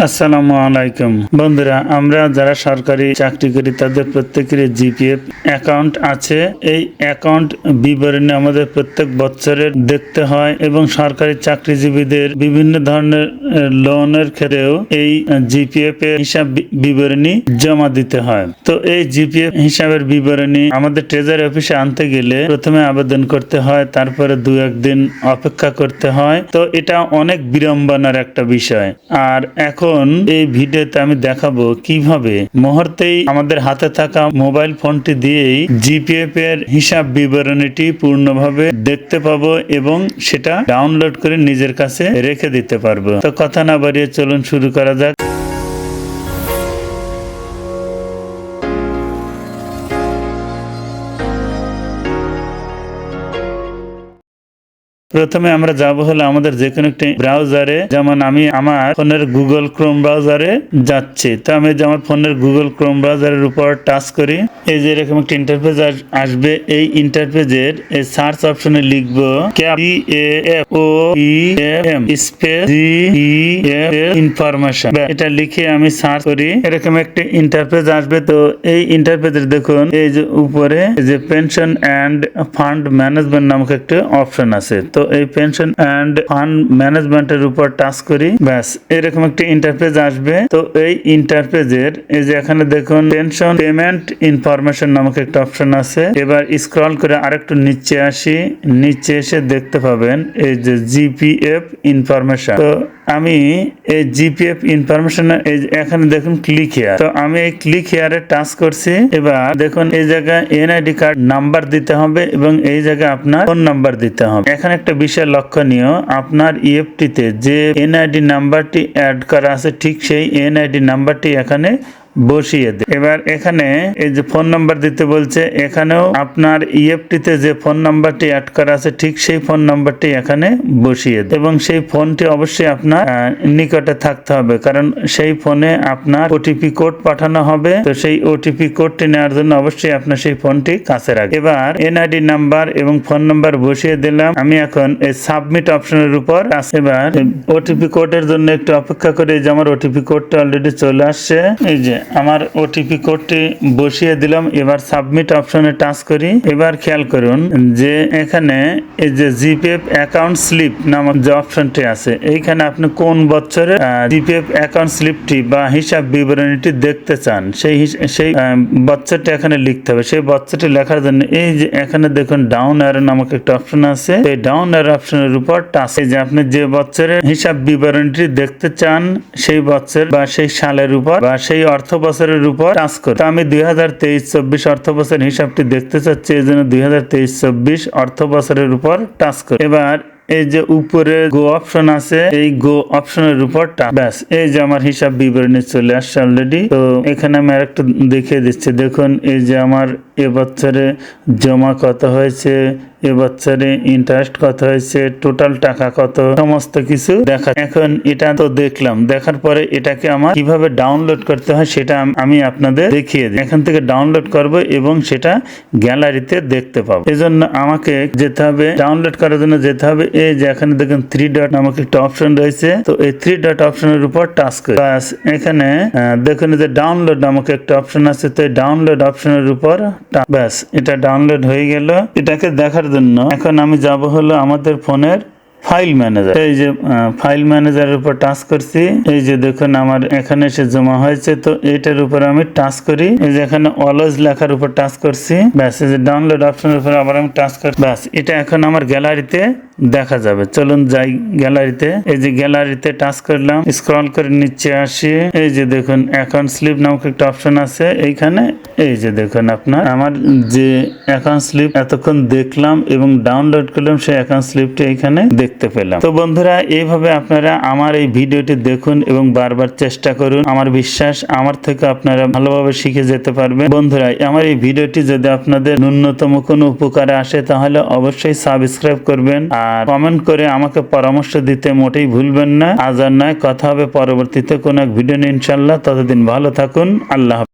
আসসালামু আলাইকুম বন্ধুরা, আমরা যারা সরকারি চাকরি করি তাদের প্রত্যেকের জিপিএফ অ্যাকাউন্ট আছে। এই অ্যাকাউন্ট বিবরণী আমাদের প্রত্যেক বছরের দেখতে হয় এবং সরকারি চাকরিজীবীদের বিভিন্ন ধরনের লোনের ক্ষেত্রেও এই জিপিএফ এর হিসাব বিবরণী জমা দিতে হয়। তো এই জিপিএফ হিসাবের বিবরণী আমাদের ট্রেজারি অফিসে আনতে গেলে প্রথমে আবেদন করতে হয়, তারপরে 2-1 দিন অপেক্ষা করতে হয়। তো এটা অনেক বিড়ম্বনার একটা বিষয়। আর এখন এই ভিডিওতে আমি দেখাবো কিভাবে মুহূর্তেই আমাদের হাতে থাকা মোবাইল ফোনটি দিয়েই জিপিএফ এর হিসাব বিবরণীটি পূর্ণভাবে দেখতে পাবো এবং সেটা ডাউনলোড করে নিজের কাছে রেখে দিতে পারবো। তো কথা না বাড়িয়ে চলুন শুরু করা যাক। প্রথমে আমরা যাব হলো আমাদের যে কোনো একটি ব্রাউজারে, যেমন আমি আমার ফোনের গুগল ক্রোম ব্রাউজারে যাচ্ছি। তো আমি আমার ফোনের গুগল ক্রোম ব্রাউজারের উপর টাচ করি। এই যে এরকম একটা ইন্টারফেস আসবে। এই ইন্টারফেসের এই সার্চ অপশনে লিখবো CAPOEM স্পেস ইনফরমেশন। এটা লিখে আমি সার্চ করি, এরকম একটা ইন্টারফেস আসবে। তো এই ইন্টারফেসের দেখুন এই যে উপরে যে পেনশন এন্ড ফান্ড ম্যানেজমেন্ট নামক একটা অপশন আছে। তো এই পেনশন এন্ড ফান্ড ম্যানেজমেন্টের উপর টাচ করি, ব্যাস এরকম একটা ইন্টারফেস আসবে। তো এই ইন্টারফেসের এই যে এখানে দেখুন পেনশন পেমেন্ট ইনফরমেশন নামক একটা অপশন আছে। এবার স্ক্রল করে আরেকটু নিচে আসি, নিচে এসে দেখতে পাবেন এই যে জিপিএফ ইনফরমেশন। তো আমি এই জিপিএফ ইনফরমেশন এখানে দেখুন ক্লিক হেয়ার। তো আমি এই ক্লিক হেয়ারে টাচ করছি। এবার দেখুন এই জায়গায় এনআইডি কার্ড নাম্বার দিতে হবে এবং এই জায়গায় আপনার ফোন নাম্বার দিতে হবে। এখানে একটা বিষয় লক্ষণীয়, আপনার ইএফটিতে যে এনআইডি নাম্বারটি অ্যাড করা আছে ঠিক সেই এনআইডি নাম্বারটি এখানে বসিয়ে দেয়। এবার এখানে এই যে ফোন নাম্বার দিতে বলছে, এখানেও আপনার ইএফটিতে যে ফোন নাম্বারটি অ্যাড করা আছে ঠিক সেই ফোন নাম্বারটি এখানে বসিয়ে দেয় এবং সেই ফোনটি অবশ্যই আপনার নিকটে থাকতে হবে, কারণ সেই ফোনে আপনার ওটিপি কোড পাঠানো হবে। তো সেই ওটিপি কোডটি নেওয়ার জন্য অবশ্যই আপনার সেই ফোনটি কাছে রাখবে। এবার এনআইডি নাম্বার এবং ফোন নাম্বার বসিয়ে দিলাম। আমি এখন এই সাবমিট অপশনের উপর এবার ওটিপি কোডের জন্য একটু অপেক্ষা করে, এই যে আমার ওটিপি কোডটা অলরেডি চলে আসছে। এই যে আমার ওটিপি কোডটি বসিয়ে দিলাম। এবার সাবমিট অপশনে টাচ করি। এবার খেয়াল করুন যে এখানে এই যে জিপিএফ অ্যাকাউন্ট স্লিপ নামক যে অপশনটি আছে, এইখানে আপনি কোন বছরের জিপিএফ অ্যাকাউন্ট স্লিপটি বা হিসাব বিবরণীটি দেখতে চান সেই বছরটি এখানে লিখতে হবে। সেই বছরটি লেখার জন্য এই যে এখানে দেখুন ডাউন অ্যারো নামক একটা অপশন আছে। এই ডাউন অ্যারো অপশনের উপর টাচ, এই যে আপনি যে বছরের হিসাব বিবরণীটি দেখতে চান সেই বছর বা সেই সালের উপর বা সেই অর্থ বছরের উপর টাচ করে। আমি 2023-24 অর্থ বছর হিসাবটি দেখতে চাচ্ছি, এই জন্য 2023-24 অর্থ বছরের উপর টাচ করে। এবার এই যে উপরে গো অপশন আছে, এই গো অপশনের উপর ব্যাস এই যে আমার হিসাব বিবরণী চলে আসছে অলরেডি। তো এখানে আমি আরেকটু দেখিয়ে দিচ্ছি। দেখুন এই যে আমার এবছরে জমা কত হয়েছে, এবছরে ইন্টারেস্ট কত হয়েছে, টোটাল টাকা কত, সমস্ত কিছু দেখা। এখন এটা তো দেখলাম, দেখার পরে এটাকে আমার কিভাবে ডাউনলোড করতে হয় সেটা আমি আপনাদের দেখিয়ে দিই। এখান থেকে ডাউনলোড করব এবং সেটা গ্যালারিতে দেখতে পাবো। এজন্য আমাকে যেতে হবে, ডাউনলোড করার জন্য যেতে হবে এই যে এখানে দেখুন 3 ডট নামক একটা অপশন রয়েছে। তো এই 3 ডট অপশনের উপর টাচ করি, বাস এখানে দেখুন যে ডাউনলোড নামক একটা অপশন আছে। তো এই ডাউনলোড অপশনের উপর ব্যাস এটা ডাউনলোড হয়ে গেল। এটাকে দেখার জন্য এখন আমি যাব হলো আমাদের ফোনের ফাইল ম্যানেজার। এই যে ফাইল ম্যানেজারের উপর টাচ করছি, এই যে দেখুন আমার এখানে এসে জমা হয়েছে। তো এটার উপর আমি টাচ করি, এই যে এখানে অলওয়েজ লেখার উপর টাচ করছি, ব্যাস এই যে ডাউনলোড অপশনের উপর আবার আমি টাচ করি, ব্যাস এটা এখন আমার গ্যালারিতে দেখা যাবে। চলুন যাই গ্যালারিতে। এই যে গ্যালারিতে টাচ করলাম, স্ক্রল করে নিচে আসি, এই যে দেখুন অ্যাকাউন্ট স্লিপ নামক একটা অপশন আছে এইখানে। এই যে দেখুন আপনার আমার যে অ্যাকাউন্ট স্লিপ এতক্ষণ দেখলাম এবং ডাউনলোড করলাম সেই অ্যাকাউন্ট স্লিপটি এইখানে দেখতে পেলাম। তো বন্ধুরা এইভাবে আপনারা আমার এই ভিডিওটি দেখুন এবং বারবার চেষ্টা করুন। আমার বিশ্বাস আমার থেকে আপনারা ভালোভাবে শিখে যেতে পারবেন। বন্ধুরা আমার এই ভিডিওটি যদি আপনাদের ন্যূনতম কোনো উপকারে আসে তাহলে অবশ্যই সাবস্ক্রাইব করবেন আর কমেন্ট করে আমাকে পরামর্শ দিতে মোটেই ভুলবেন না। আজ আর নয়, কথা হবে পরবর্তীতে কোনো এক ভিডিও নিয়ে ইনশাআল্লাহ। ততদিন ভালো থাকুন। আল্লাহ হাফেজ।